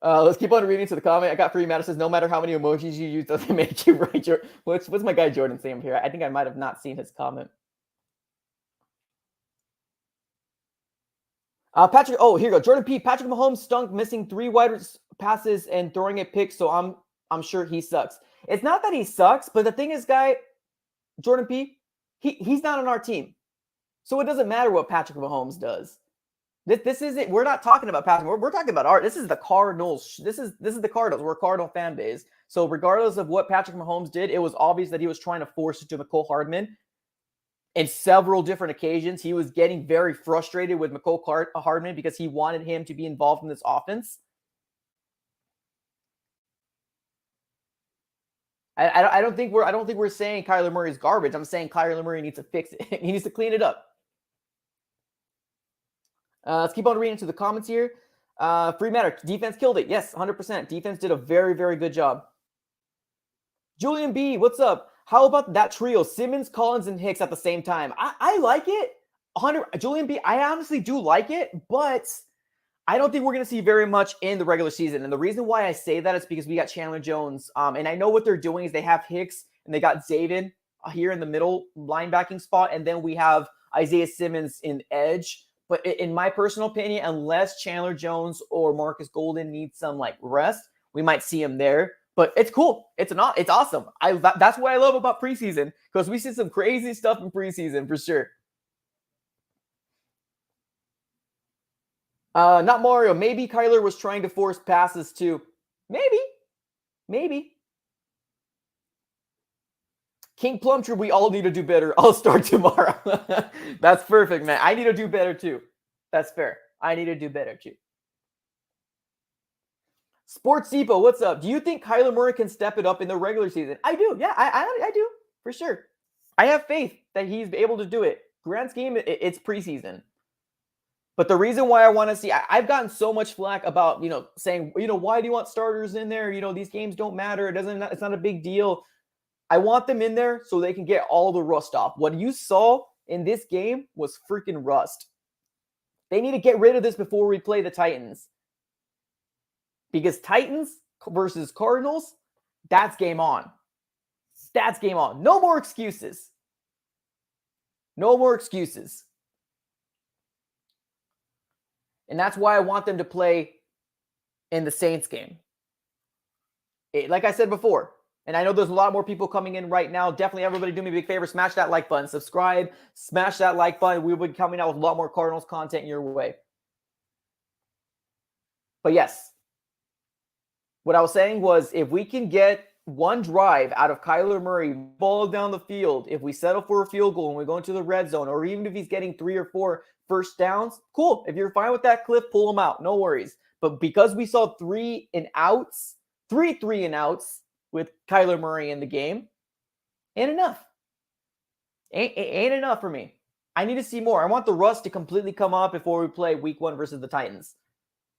Let's keep on reading to the comment. I got Free Matter says, no matter how many emojis you use, doesn't make you right. What's my guy Jordan saying here? I think I might have not seen his comment. Patrick, oh, here you go. Jordan P. Patrick Mahomes stunk, missing 3 wide passes and throwing a pick, so I'm sure he sucks. It's not that he sucks, but the thing is, guy, Jordan P., he's not on our team. So it doesn't matter what Patrick Mahomes does. This isn't, we're not talking about Patrick. We're talking about this is the Cardinals. This is the Cardinals. We're a Cardinal fan base. So regardless of what Patrick Mahomes did, it was obvious that he was trying to force it to Mecole Hardman. In several different occasions, he was getting very frustrated with Mecole Hardman because he wanted him to be involved in this offense. I don't think we're saying Kyler Murray's garbage. I'm saying Kyler Murray needs to fix it. He needs to clean it up. Let's keep on reading to the comments here. Free Matter. Defense killed it. Yes, 100%. Defense did a very, very good job. Julian B, what's up? How about that trio? Simmons, Collins, and Hicks at the same time. I like it. 100. Julian B, I honestly do like it, but I don't think we're going to see very much in the regular season. And the reason why I say that is because we got Chandler Jones. And I know what they're doing is they have Hicks and they got Zaven here in the middle linebacking spot. And then we have Isaiah Simmons in edge. But in my personal opinion, unless Chandler Jones or Marcus Golden need some rest, we might see him there. But it's cool. It's awesome. That's what I love about preseason, because we see some crazy stuff in preseason for sure. Not Mario. Maybe Kyler was trying to force passes too. Maybe. King Plumtree, we all need to do better. I'll start tomorrow. That's perfect, man. I need to do better too. That's fair. I need to do better too. Sports Depot, what's up? Do you think Kyler Murray can step it up in the regular season? I do. Yeah, I do for sure. I have faith that he's able to do it. Grand scheme, it's preseason. But the reason why I want to see, I've gotten so much flack about, saying, why do you want starters in there? These games don't matter. It's not a big deal. I want them in there so they can get all the rust off. What you saw in this game was freaking rust. They need to get rid of this before we play the Titans. Because Titans versus Cardinals, that's game on. That's game on. No more excuses. No more excuses. And that's why I want them to play in the Saints game. Like I said before, and I know there's a lot more people coming in right now. Definitely everybody do me a big favor. Smash that like button. Subscribe. Smash that like button. We will be coming out with a lot more Cardinals content your way. But yes, what I was saying was if we can get one drive out of Kyler Murray, ball down the field, if we settle for a field goal and we go into the red zone, or even if he's getting 3 or 4 first downs, cool. If you're fine with that, Cliff, pull him out. No worries. But because we saw 3 and outs with Kyler Murray in the game, ain't enough. Ain't enough for me. I need to see more. I want the rust to completely come up before we play week 1 versus the Titans.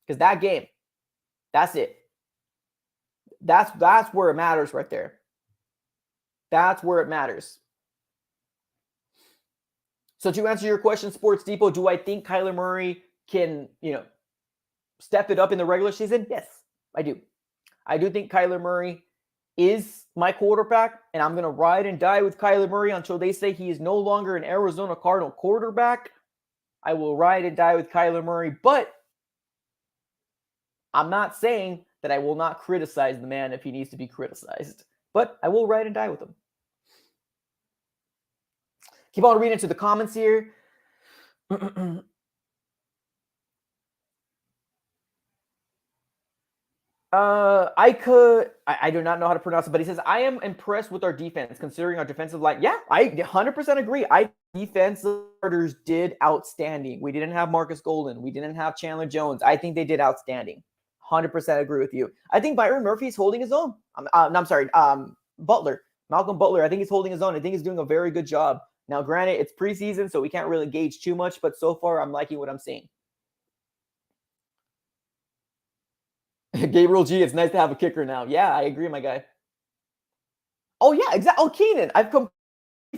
Because that game, that's it. That's where it matters right there. That's where it matters. So to answer your question, Sports Depot, do I think Kyler Murray can, step it up in the regular season? Yes, I do. I do think Kyler Murray is my quarterback, and I'm going to ride and die with Kyler Murray until they say he is no longer an Arizona Cardinal quarterback. I will ride and die with Kyler Murray, but I'm not saying that I will not criticize the man if he needs to be criticized, but I will ride and die with him. Keep on reading into the comments here. I do not know how to pronounce it, but he says, I am impressed with our defense considering our defensive line. Yeah, I 100% agree. Defensive starters did outstanding. We didn't have Marcus Golden. We didn't have Chandler Jones. I think they did outstanding. 100% agree with you. I think Byron Murphy's holding his own. Butler. Malcolm Butler. I think he's holding his own. I think he's doing a very good job. Now, granted, it's preseason, so we can't really gauge too much, but so far, I'm liking what I'm seeing. Gabriel G, it's nice to have a kicker now. Yeah, I agree, my guy. Oh, yeah, exactly. Oh, Keenan. I've come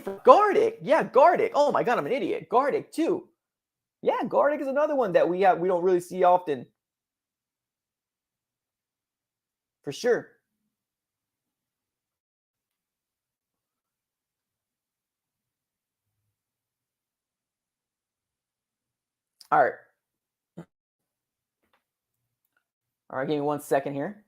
for Gardick. Yeah, Gardick. Oh, my God, I'm an idiot. Gardick, too. Yeah, Gardick is another one that we don't really see often. For sure. All right. All right, give me 1 second here.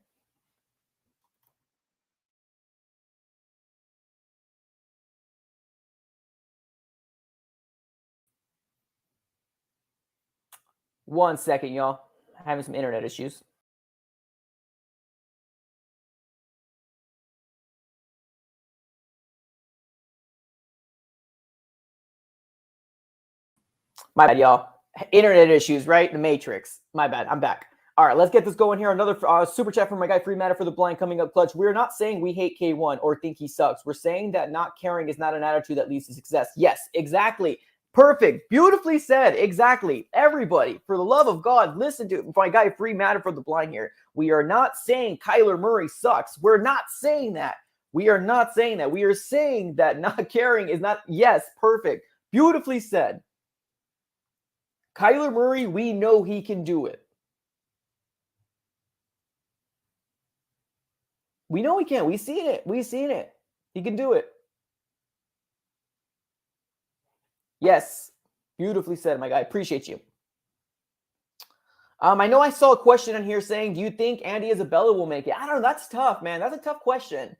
One second, y'all. Having some internet issues. My bad, y'all. Internet issues, right? The Matrix. My bad. I'm back. All right, let's get this going here. Another super chat from my guy, Free Matter for the Blind, coming up clutch. We're not saying we hate K1 or think he sucks. We're saying that not caring is not an attitude that leads to success. Yes, exactly. Perfect. Beautifully said. Exactly. Everybody, for the love of God, listen to my guy, Free Matter for the Blind here. We are not saying Kyler Murray sucks. We're not saying that. We are not saying that. We are saying that not caring is not, yes, perfect. Beautifully said. Kyler Murray, we know he can do it. We know he can. We've seen it. We've seen it. He can do it. Yes. Beautifully said, my guy. Appreciate you. I know I saw a question in here saying, do you think Andy Isabella will make it? I don't know. That's tough, man. That's a tough question.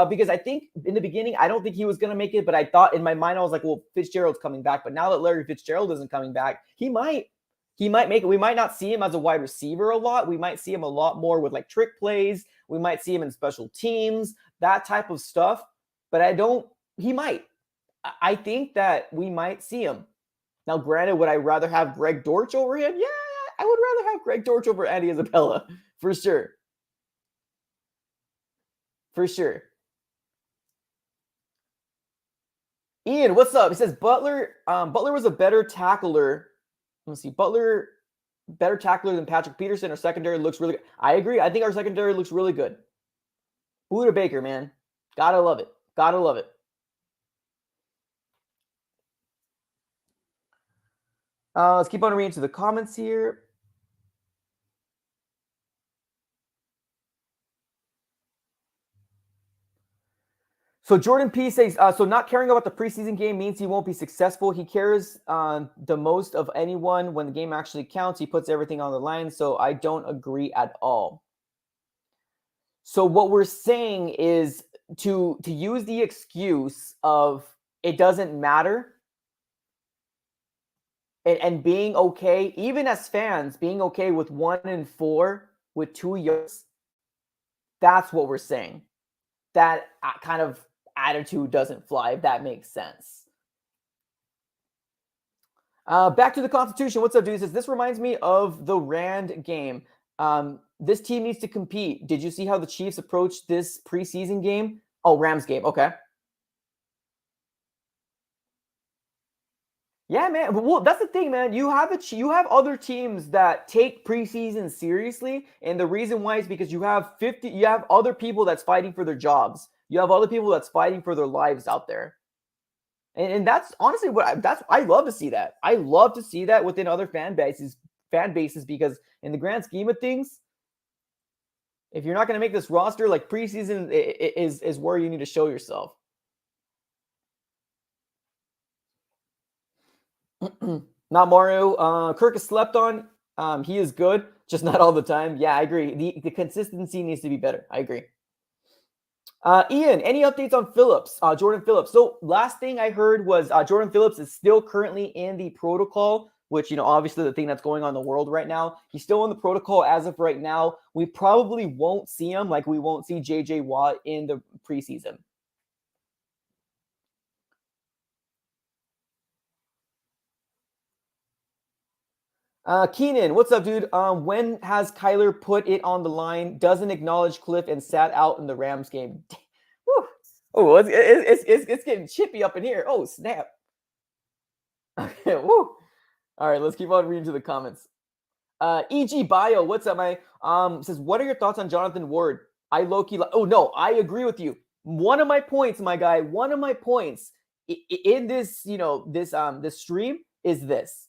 Because I think in the beginning, I don't think he was going to make it. But I thought in my mind, I was like, well, Fitzgerald's coming back. But now that Larry Fitzgerald isn't coming back, he might make it. We might not see him as a wide receiver a lot. We might see him a lot more with like trick plays. We might see him in special teams, that type of stuff. But he might. I think that we might see him. Now, granted, would I rather have Greg Dortch over him? Yeah, I would rather have Greg Dortch over Andy Isabella, for sure. For sure. Ian, what's up? He says Butler was a better tackler. Let's see. Butler better tackler than Patrick Peterson. Our secondary looks really good. I agree. I think our secondary looks really good. Buda Baker, man. Gotta love it. Gotta love it. Let's keep on reading to the comments here. So Jordan P says, so not caring about the preseason game means he won't be successful. He cares the most of anyone when the game actually counts. He puts everything on the line. So I don't agree at all. So what we're saying is to use the excuse of it doesn't matter and being okay, even as fans, being okay with 1-4 with 2 yards. That's what we're saying. That kind of attitude doesn't fly, if that makes sense. Back to the Constitution. What's up, dude? Says, this reminds me of the Rand game. This team needs to compete. Did you see how the Chiefs approached this preseason game? Oh, Rams game. Okay. Yeah, man. Well, that's the thing, man. You have other teams that take preseason seriously, and the reason why is because you have other people that's fighting for their jobs. You have other people that's fighting for their lives out there. And that's honestly I love to see that. I love to see that within other fan bases because in the grand scheme of things, if you're not going to make this roster, like preseason is where you need to show yourself. Not Mario. Kirk is slept on. He is good, just not all the time. Yeah, I agree. The consistency needs to be better. I agree. Ian, any updates on Phillips, Jordan Phillips? So last thing I heard was Jordan Phillips is still currently in the protocol, which, obviously the thing that's going on in the world right now. He's still in the protocol as of right now. We probably won't see him like we won't see J.J. Watt in the preseason. Keenan, what's up, dude? When has Kyler put it on the line, doesn't acknowledge Cliff, and sat out in the Rams game? Oh, it's getting chippy up in here. Oh, snap. Okay, woo. All right, let's keep on reading to the comments. EG Bio, what's up, my says, what are your thoughts on Jonathan Ward? I low-key oh no, I agree with you. One of my points, my guy, in this, this stream is this.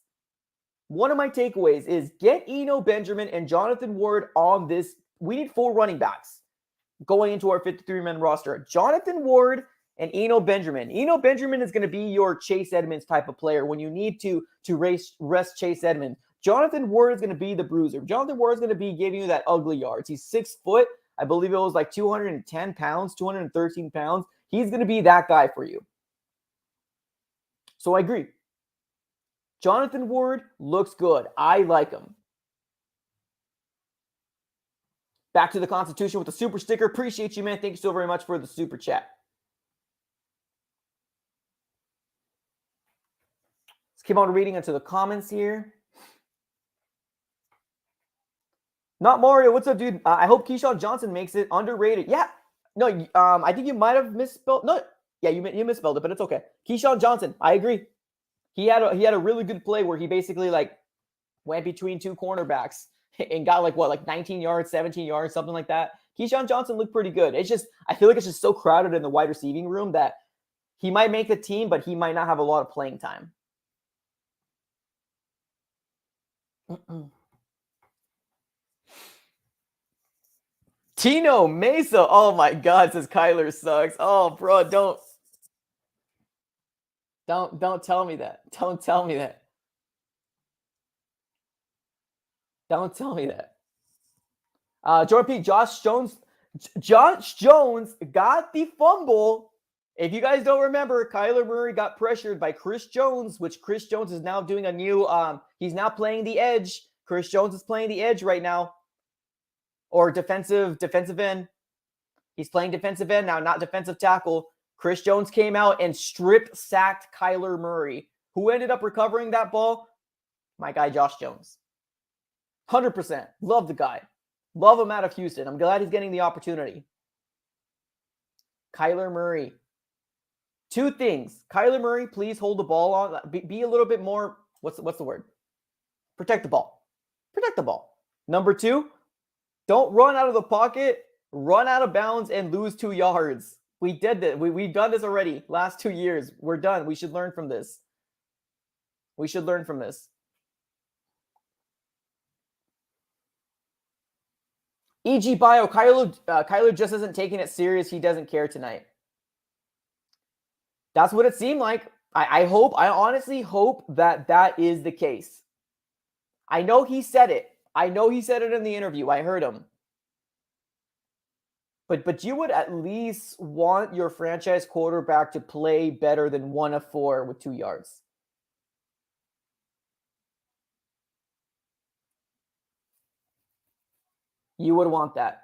One of my takeaways is get Eno Benjamin and Jonathan Ward on this. We need 4 running backs going into our 53-man roster. Jonathan Ward and Eno Benjamin. Eno Benjamin is going to be your Chase Edmonds type of player when you need to rest Chase Edmonds. Jonathan Ward is going to be the bruiser. Jonathan Ward is going to be giving you that ugly yards. He's 6 foot. I believe it was like 210 pounds, 213 pounds. He's going to be that guy for you. So I agree. Jonathan Ward looks good. I like him. Back to the Constitution with the super sticker. Appreciate you, man. Thank you so very much for the super chat. Let's keep on reading into the comments here. Not Mario. What's up, dude? I hope Keyshawn Johnson makes it. Underrated. Yeah. No, I think you might have misspelled. No, yeah, you misspelled it, but it's okay. Keyshawn Johnson. I agree. He had a really good play where he basically went between 2 cornerbacks and got like 19 yards, 17 yards, something like that. Keyshawn Johnson looked pretty good. It's just, I feel like it's just so crowded in the wide receiving room that he might make the team, but he might not have a lot of playing time. Tino Mesa. Oh my God, says Kyler sucks. Oh, bro, don't tell me that. Don't tell me that. Don't tell me that. Jordan P. Josh Jones got the fumble. If you guys don't remember, Kyler Murray got pressured by Chris Jones, which Chris Jones is now doing a new, he's now playing the edge. Chris Jones is playing the edge right now. Or defensive end. He's playing defensive end now, not defensive tackle. Chris Jones came out and sacked Kyler Murray. Who ended up recovering that ball? My guy, Josh Jones. 100%. Love the guy. Love him out of Houston. I'm glad he's getting the opportunity. Kyler Murray. Two things. Kyler Murray, please hold the ball on. Be a little bit more, what's the word? Protect the ball. Protect the ball. Number two, don't run out of the pocket, run out of bounds, and lose 2 yards. We did that. We've done this already. Last 2 years. We're done. We should learn from this. We should learn from this. EG Bio, Kyler just isn't taking it serious. He doesn't care tonight. That's what it seemed like. I honestly hope that is the case. I know he said it. I know he said it in the interview. I heard him. But you would at least want your franchise quarterback to play better than 1 of 4 with 2 yards. You would want that.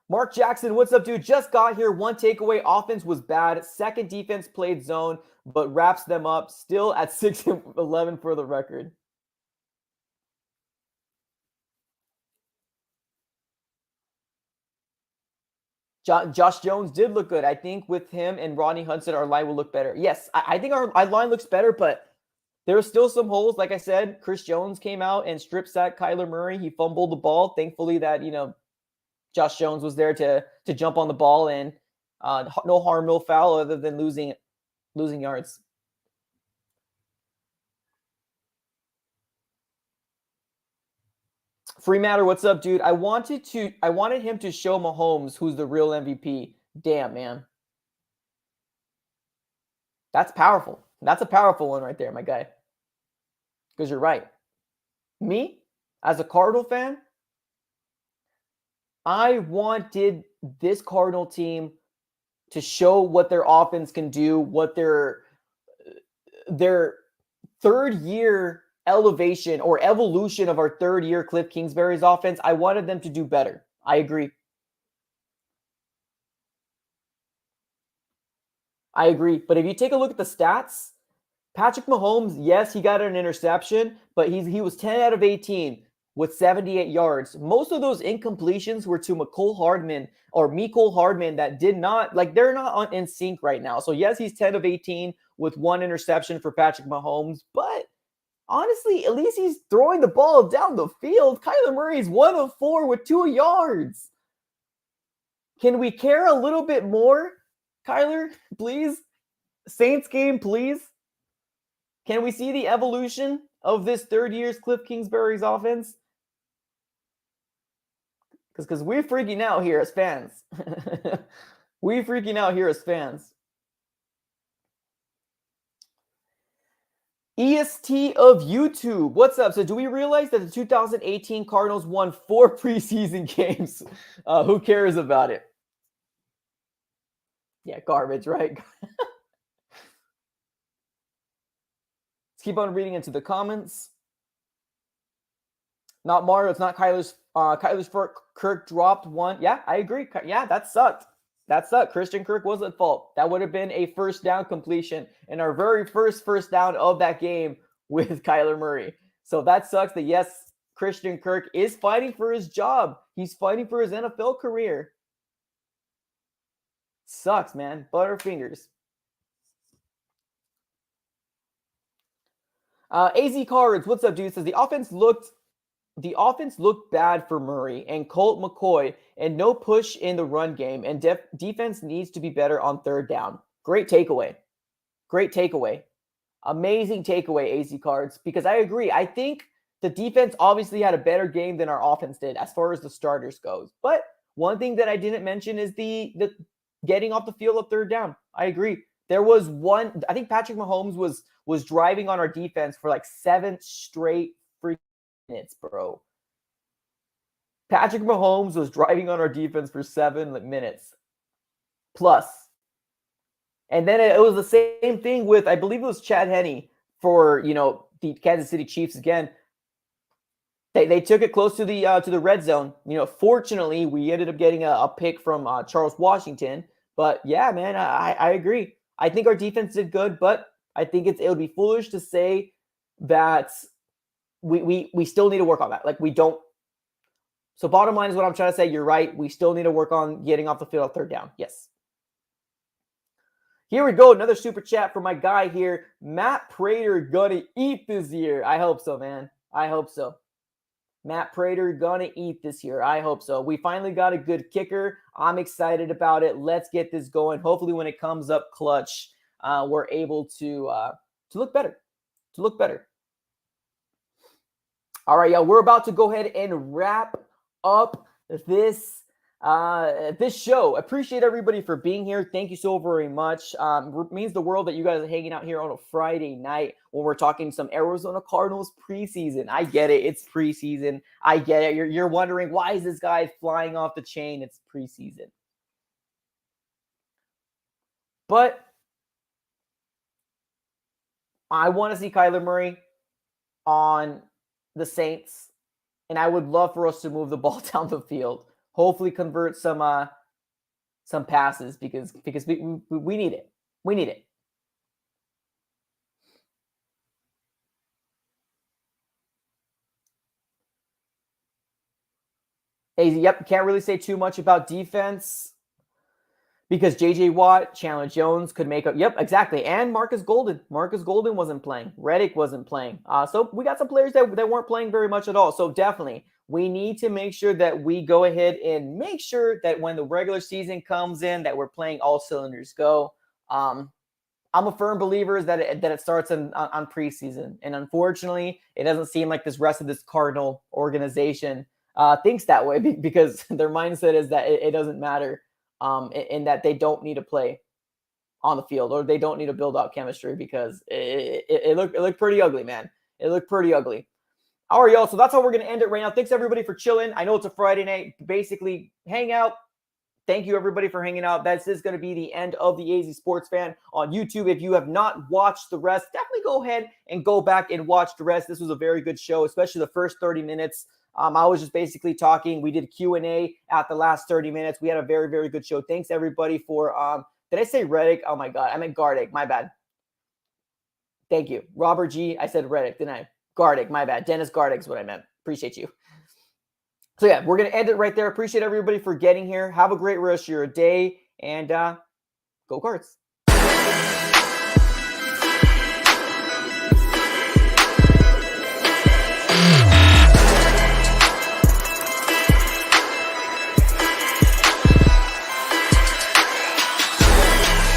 Mark Jackson, what's up, dude? Just got here. One takeaway. Offense was bad. Second, defense played zone, but wraps them up. Still at 6-11 for the record. Josh Jones did look good. I think with him and Rodney Hudson, our line will look better. Yes, I think our line looks better, but there are still some holes. Like I said, Chris Jones came out and strip sacked Kyler Murray. He fumbled the ball. Thankfully that, Josh Jones was there to jump on the ball, and no harm, no foul, other than losing yards. Free Matter, what's up, dude? I wanted him to show Mahomes who's the real MVP. Damn, man. That's powerful. That's a powerful one right there, my guy. Because you're right. Me, as a Cardinal fan, I wanted this Cardinal team to show what their offense can do, what their third year elevation or evolution of our third year Cliff Kingsbury's offense. I wanted them to do better. I agree. But if you take a look at the stats, Patrick Mahomes, yes, he got an interception, but he was 10 out of 18 with 78 yards. Most of those incompletions were to Mecole Hardman that did not, they're not in sync right now. So yes, he's 10 of 18 with 1 interception for Patrick Mahomes, but honestly, at least he's throwing the ball down the field. Kyler Murray's 1 of 4 with 2 yards. Can we care a little bit more, Kyler, please? Saints game, please. Can we see the evolution of this third year's Cliff Kingsbury's offense? Because we're freaking out here as fans. We're freaking out here as fans. EST of YouTube, what's up? So do we realize that the 2018 Cardinals won 4 preseason games? Who cares about it? Yeah, garbage, right? Let's keep on reading into the comments. Not Mario. It's not Kyler's. Kyler's Kirk dropped 1. Yeah, I agree. Yeah, that sucked. Christian Kirk was at fault. That would have been a first down completion and our very first down of that game with Kyler Murray. So that sucks that, yes, Christian Kirk is fighting for his job. He's fighting for his NFL career. Sucks, man. Butterfingers. AZ Cards, what's up, dude? Says the offense looked bad for Murray and Colt McCoy, and no push in the run game, and defense needs to be better on third down. Great takeaway. Amazing takeaway, AZ Cards, because I agree. I think the defense obviously had a better game than our offense did as far as the starters goes. But one thing that I didn't mention is the getting off the field of third down. I agree. There was one, I think Patrick Mahomes was driving on our defense for 7 straight freaking minutes, bro. Patrick Mahomes was driving on our defense for 7 minutes plus. And then it was the same thing with, I believe it was Chad Henne for, the Kansas City Chiefs again. They took it close to the red zone. Fortunately, we ended up getting a pick from Charles Washington. But yeah, man, I agree. I think our defense did good, but I think it would be foolish to say that we still need to work on that. We don't. So bottom line is what I'm trying to say. You're right. We still need to work on getting off the field on third down. Yes. Here we go. Another super chat from my guy here. Matt Prater gonna eat this year. I hope so, man. I hope so. Matt Prater gonna eat this year. I hope so. We finally got a good kicker. I'm excited about it. Let's get this going. Hopefully, when it comes up clutch, we're able to look better. To look better. All right, y'all. We're about to go ahead and wrap up this show. Appreciate everybody for being here. Thank you so very much. Means the world that you guys are hanging out here on a Friday night when we're talking some Arizona Cardinals preseason. I get it. It's preseason. I get it. You're wondering, why is this guy flying off the chain? It's preseason. But I want to see Kyler Murray on the Saints, and I would love for us to move the ball down the field. Hopefully convert some passes because we need it. We need it. Hey, yep, can't really say too much about defense because J.J. Watt, Chandler Jones could make up. Yep, exactly. And Marcus Golden. Marcus Golden wasn't playing. Reddick wasn't playing. So we got some players that weren't playing very much at all. So definitely, we need to make sure that we go ahead and make sure that when the regular season comes in, that we're playing all cylinders go. I'm a firm believer that it starts on preseason. And unfortunately, it doesn't seem like this rest of this Cardinal organization thinks that way because their mindset is that it doesn't matter in that they don't need to play on the field or they don't need to build out chemistry because it looked pretty ugly, man. It looked pretty ugly. All right, y'all. So that's how we're going to end it right now. Thanks, everybody, for chilling. I know it's a Friday night. Basically, hang out. Thank you, everybody, for hanging out. This is going to be the end of the AZ Sports Fan on YouTube. If you have not watched the rest, definitely go ahead and go back and watch the rest. This was a very good show, especially the first 30 minutes. I was just basically talking. We did Q&A at the last 30 minutes. We had a very, very good show. Thanks, everybody, for did I say Reddick? Oh, my God. I meant Gardick. My bad. Thank you. Robert G. I said Reddick, didn't I? Gardick. My bad. Dennis Gardick is what I meant. Appreciate you. So, yeah, we're going to end it right there. Appreciate everybody for getting here. Have a great rest of your day, and go Cards.